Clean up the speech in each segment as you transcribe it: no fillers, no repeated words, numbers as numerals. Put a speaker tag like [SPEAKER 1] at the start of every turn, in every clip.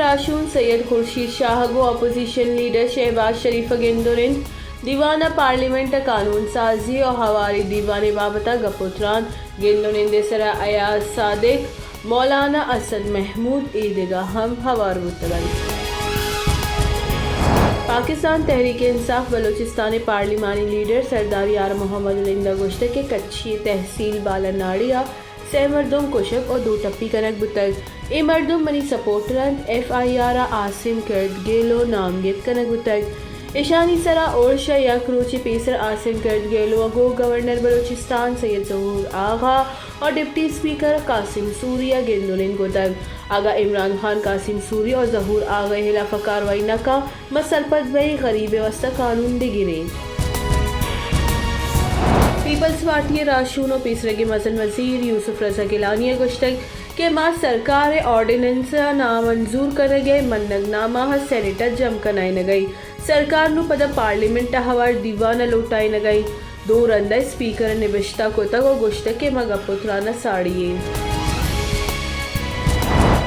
[SPEAKER 1] راشون سید خورشید شاہ گو opposition leader Shahbaz شریف گندورن دیوانہ parliament قانون سازی اور ہواری دیوانے بابتا گپوتران گندورن دسرا ایاز صادق مولانا اسد محمود عیدگاہ ہم ہوار بتگن پاکستان تحریک انصاف بلوچستان پارلیمانی لیڈر سردار یار محمد لندہ گوشت کے کچھی تحصیل بالا ناڑیا سہ مردم کشک اور دو ٹپی کنک بتگ اے مردم منی سپورٹرند ایف آئی آر عاصم کرد گیلو نامگیت کنک بتگ ایشانی سرا اورشا یا کروچی پیسر عاصم کرد گیلو اگو گورنر بلوچستان سید ظہور آغا اور ڈپٹی اسپیکر قاسم سوریا گندورن گوتگ آگا عمران خان قاسم سوری اور ظہور آغا خلاف کاروائی نکا مسلپت بئی غریب وسط قانون دے گرے پیپلز پارٹی راشون اور پیسرے کے مزن وزیر یوسف رضا گیلانی گشتگ کہ ماں سرکار آرڈیننس نامنظور کرنے گئے منگ نامہ سینیٹر جم کنائی نہ گئی سرکار نو پدا پارلیمنٹ ہوار دیوانہ لوٹائی نہ گئی دو رندہ اسپیکر نبشتہ کو تک اور گشتگ کے مگا پترانہ ساڑیے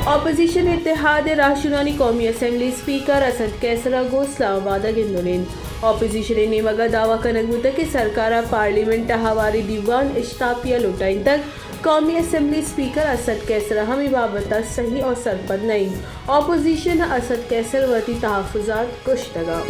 [SPEAKER 1] اپوزیشن اتحاد راشنانی قومی اسمبلی اسپیکر اسد کیسرا گو اسلام آباد گندورن اپوزیشن نے مگا دعویٰ کنک بوتا کہ سرکارہ پارلیمنٹ ہواری دیوان اشتاپیہ لوٹائن تک قومی اسمبلی اسپیکر اسد کیسرا ہمیں بابتا صحیح اور سرپد نہیں اپوزیشن اسد کیسر وتی تحفظات کشتگا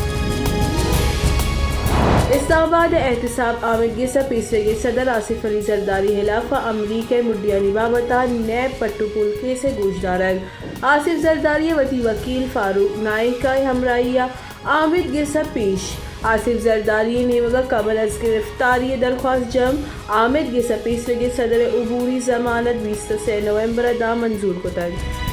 [SPEAKER 1] اسلام آباد احتساب آمد گیسا پیسرے کے صدر آصف علی زرداری خلاف امریکہ مڈیانی بابتا نیب پٹو پول کے سے گوشدارگ آصف زرداری وتی وکیل فاروق نائک کا ہمراہیہ آمد گیسا پیش آصف زرداری نے وگا قبل از گرفتاری درخواست جم آمد گیسا پیسرے کے صدر عبوری ضمانت 23 نومبر دا منظور کو تک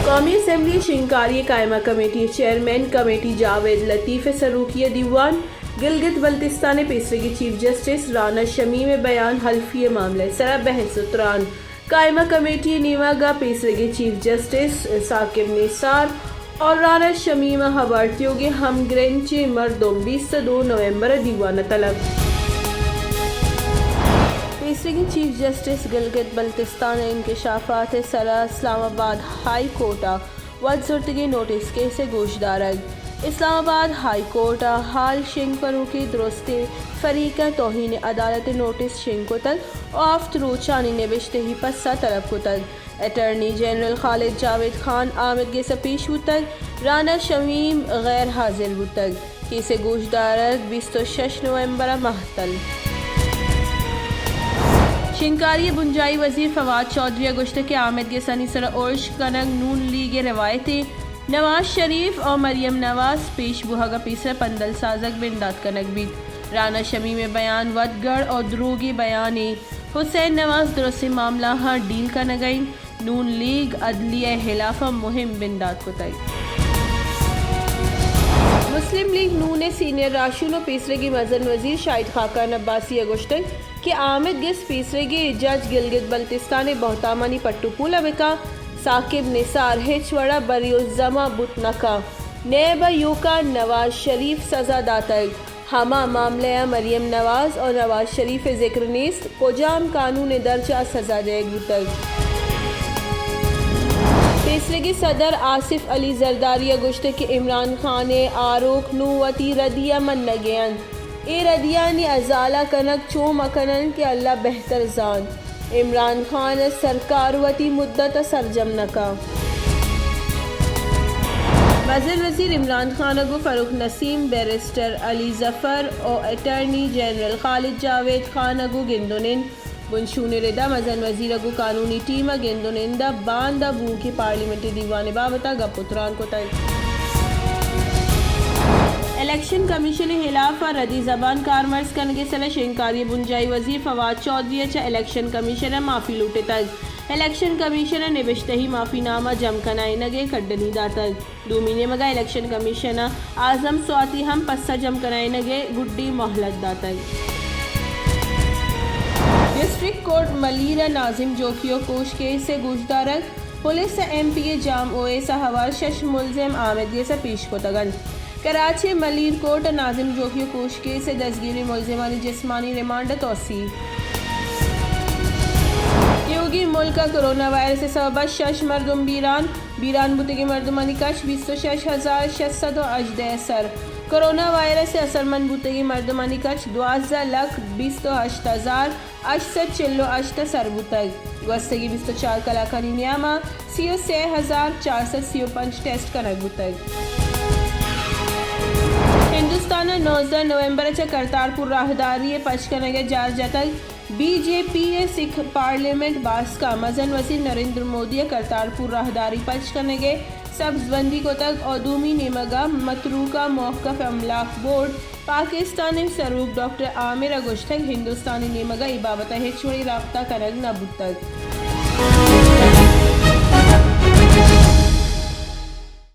[SPEAKER 1] قومی اسمبلی شنکاری قائمہ کمیٹی چیئرمین کمیٹی جاوید لطیف سروکیہ دیوان گلگت بلتستان پیسرے کی چیف جسٹس رانا شمیم بیان حلفی معاملہ سرا بحث اتران قائمہ کمیٹی نیواگا پیسرے کی چیف جسٹس ثاقب نثار اور رانا شمیم حوارتیوں کے ہم گرینچ مردم 22 نومبر دیوانہ طلب تیسرے کی چیف جسٹس گلگت بلتستان انکشافات سرا اسلام آباد ہائی کورٹا ود زرتگی نوٹس کے سے گوشدارگ اسلام آباد ہائی کورٹا حال شنگ فروکی درستے فریقہ توہین عدالت نوٹس شنگ کو تک آفت روچانی نوشتے ہی پسا طلب کو تک اٹارنی جنرل خالد جاوید خان آمد کے سپیش تک رانا شمیم غیر حاضر تک کی سے گوشدارگ 26 نومبر محتل شنکاری بنجائی وزیر فواد چودھری گشت کے آمد کے سنی سر اورش کنگ نون لیگ روایتی نواز شریف اور مریم نواز پیش بہگا پیسر پندل سازک بندات کنک بیت رانا شمیم بیان ودگڑ اور دروگی بیانی حسین نواز درست معاملہ ہاں ڈیل کا نگئی نون لیگ عدلیہ خلاف مہم بندات کو تئی مسلم لیگ نون سینئر راشون و پیسرے کی مزن وزیر شاہد خاقان عباسی گشتگ کہ آمد گس پیسرے کی جج گلگت بلتستان بہتامانی پٹو پولا بکا ثاقب نثار ہچ وڑا بری الزما بت نکا نیب یوکا نواز شریف سزا داتگ ہما معاملہ مریم نواز اور نواز شریف ذکر نیست کجام قانون درجہ سزا دے گتگ تیسرے کی صدر آصف علی زرداری گشت کہ عمران خان آروک نووتی ردیہ من نگین اے ردیانی ازالہ کنک چو مکنن کہ اللہ بہتر زان عمران خان سرکار وتی مدت سرجم نکا وزیر وزیر عمران خان کو فاروق نسیم بیرسٹر علی ظفر اور اٹارنی جنرل خالد جاوید خان کو گندونن بنشون ردا مزن وزیر کو قانونی ٹیم گندونندا باندہ بو کی پارلیمنٹی دیوان بابتا گپتران کو تک الیکشن کمیشن خلاف ردی زبان کارمرز کنگے سلا شنکاری بنجائی وزیر فواد چودھری چا الیکشن کمیشن معافی لوٹے تک الیکشن کمیشن نبشتہی معافی نامہ جم کنائی نگے کڈنی داتک دو مہینے مگا الیکشن کمیشن اعظم سواتی ہم پسا جم کنائی نگے گڈی مہلت داتک ڈسٹرکٹ کورٹ ملیرہ ناظم جوکیو کوش کیس سے گوشدارک پولیس ایم پی اے جام اوے سا حوال شش ملزم آمد یہ سا پیش کو تگن کراچی ملیر کوٹ ناظم جوکیو کوش کیس سے دستگیری ملزمانی جسمانی ریمانڈ توسیع یوگی ملک کرونا وائرس سبب 6 مردم بیران بودگی مردمانی کش 26,618 سر کرونا وائرس سے اثرمند بودگی مردمانی کش 12,28,848 سر بودگ گوستگی 24 کلاکانی نیاما 33,435 ٹیسٹ کنک بودگ ہندوستان 19 نومبر کرتارپور راہداری پچکنگے جارجہ تک بی جے پی سکھ پارلیمنٹ باس کا مزن وزیر نریندر مودی کرتارپور راہداری پچکنگے سبز بندی کو تک ادومی نیمگا متروکہ موقف املاک بورڈ پاکستانی سروک ڈاکٹر عامر گشتک ہندوستانی نیمگا ابابت ہچوڑی رابطہ کنگ نبود تک